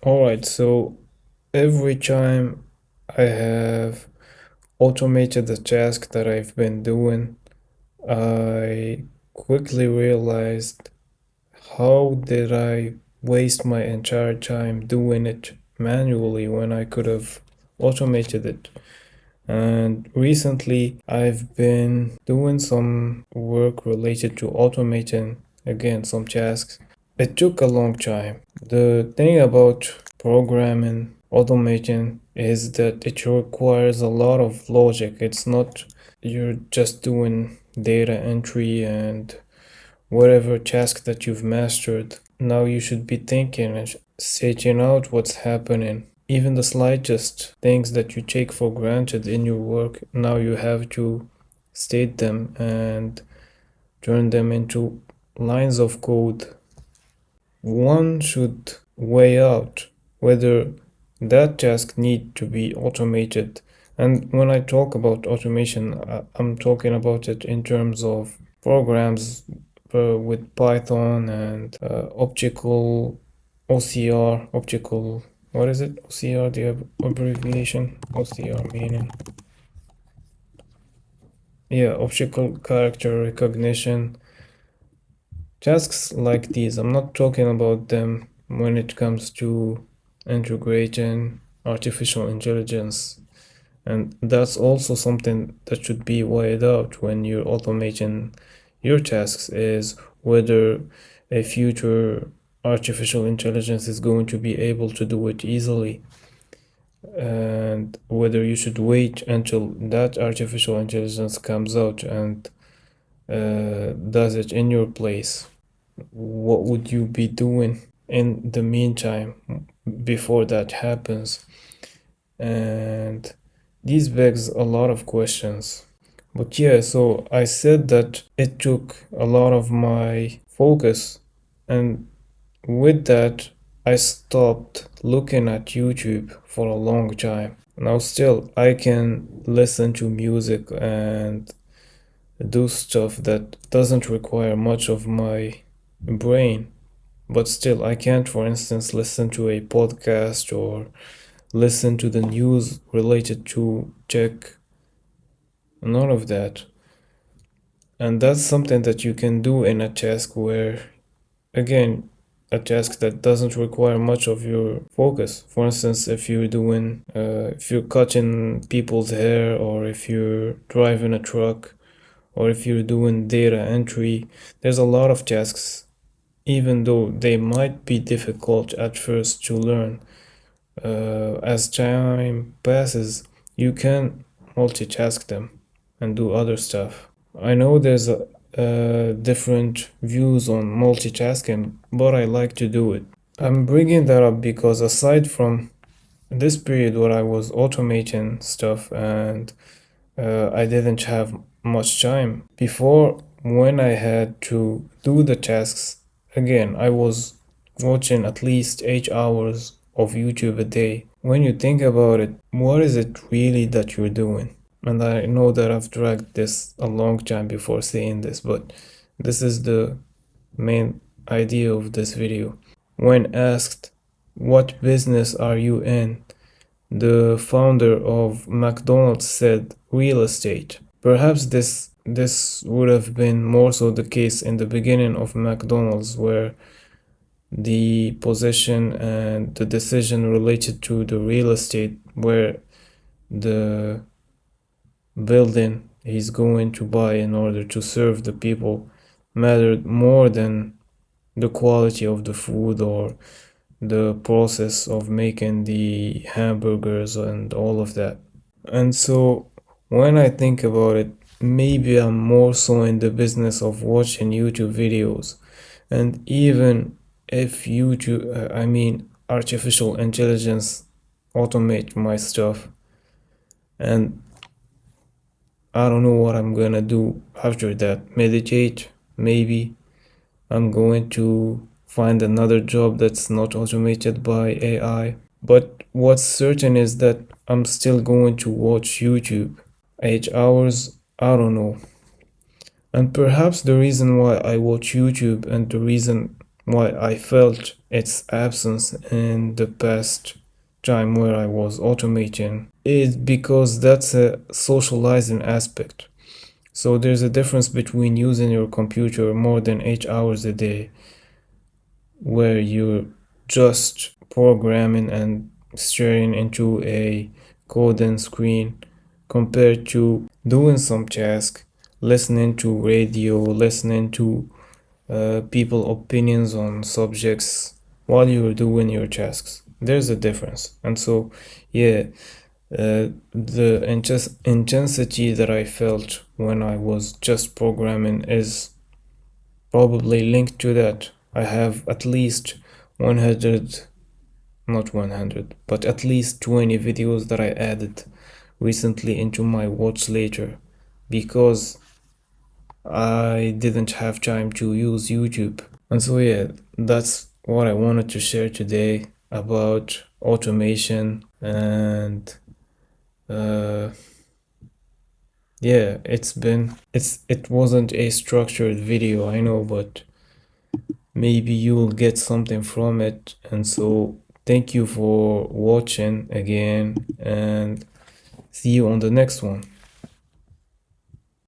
Alright, so every time I have automated the task that I've been doing, I quickly realized how did I waste my entire time doing it manually when I could have automated it. And recently, I've been doing some work related to automating, again, some tasks. It took a long time. The thing about programming, automating, is that it requires a lot of logic. It's not you're just doing data entry and whatever task that you've mastered. Now you should be thinking and setting out what's happening. Even the slightest things that you take for granted in your work, now you have to state them and turn them into lines of code. One should weigh out whether that task need to be automated. And when I talk about automation, I'm talking about it in terms of programs with Python and optical OCR, optical, what is it? OCR, the abbreviation? OCR meaning? Yeah, optical character recognition. Tasks like these, I'm not talking about them when it comes to integrating artificial intelligence. And that's also something that should be weighed out when you're automating your tasks, is whether a future artificial intelligence is going to be able to do it easily, and whether you should wait until that artificial intelligence comes out and does it in your place. What would you be doing in the meantime before that happens? And this begs a lot of questions. But yeah, so I said that it took a lot of my focus, and with that, I stopped looking at YouTube for a long time. Now, still, I can listen to music and do stuff that doesn't require much of my brain, but still, I can't, for instance, listen to a podcast or listen to the news related to tech, none of that. And that's something that you can do in a task where, again, a task that doesn't require much of your focus. For instance, if you're cutting people's hair, or if you're driving a truck, or if you're doing data entry, there's a lot of tasks, even though they might be difficult at first to learn. As time passes, you can multitask them and do other stuff. I know there's different views on multitasking, but I like to do it. I'm bringing that up because aside from this period where I was automating stuff and I didn't have much time before, when I had to do the tasks, again, I was watching at least 8 hours of YouTube a day. When you think about it, what is it really that you're doing? And I know that I've dragged this a long time before saying this, but this is the main idea of this video. When asked, "What business are you in?" the founder of McDonald's said, "Real estate." Perhaps this would have been more so the case in the beginning of McDonald's, where the position and the decision related to the real estate, where the building he's going to buy in order to serve the people, mattered more than the quality of the food or the process of making the hamburgers and all of that. And so when I think about it, maybe I'm more so in the business of watching YouTube videos. And even if artificial intelligence automate my stuff, and I don't know what I'm gonna do after that. Meditate, maybe. I'm going to find another job that's not automated by AI. But what's certain is that I'm still going to watch YouTube. 8 hours, I don't know. And perhaps the reason why I watch YouTube and the reason why I felt its absence in the past time where I was automating is because that's a socializing aspect. So there's a difference between using your computer more than 8 hours a day, where you're just programming and staring into a code and screen, compared to doing some task, listening to radio, listening to people opinions on subjects while you're doing your tasks. There's a difference. And so yeah, the intensity that I felt when I was just programming is probably linked to that. I have at least 100, not 100, but at least 20 videos that I added recently into my watch later because I didn't have time to use YouTube. And so yeah, that's what I wanted to share today about automation. And yeah, it wasn't a structured video, I know, but maybe you'll get something from it. And so thank you for watching again, and see you on the next one.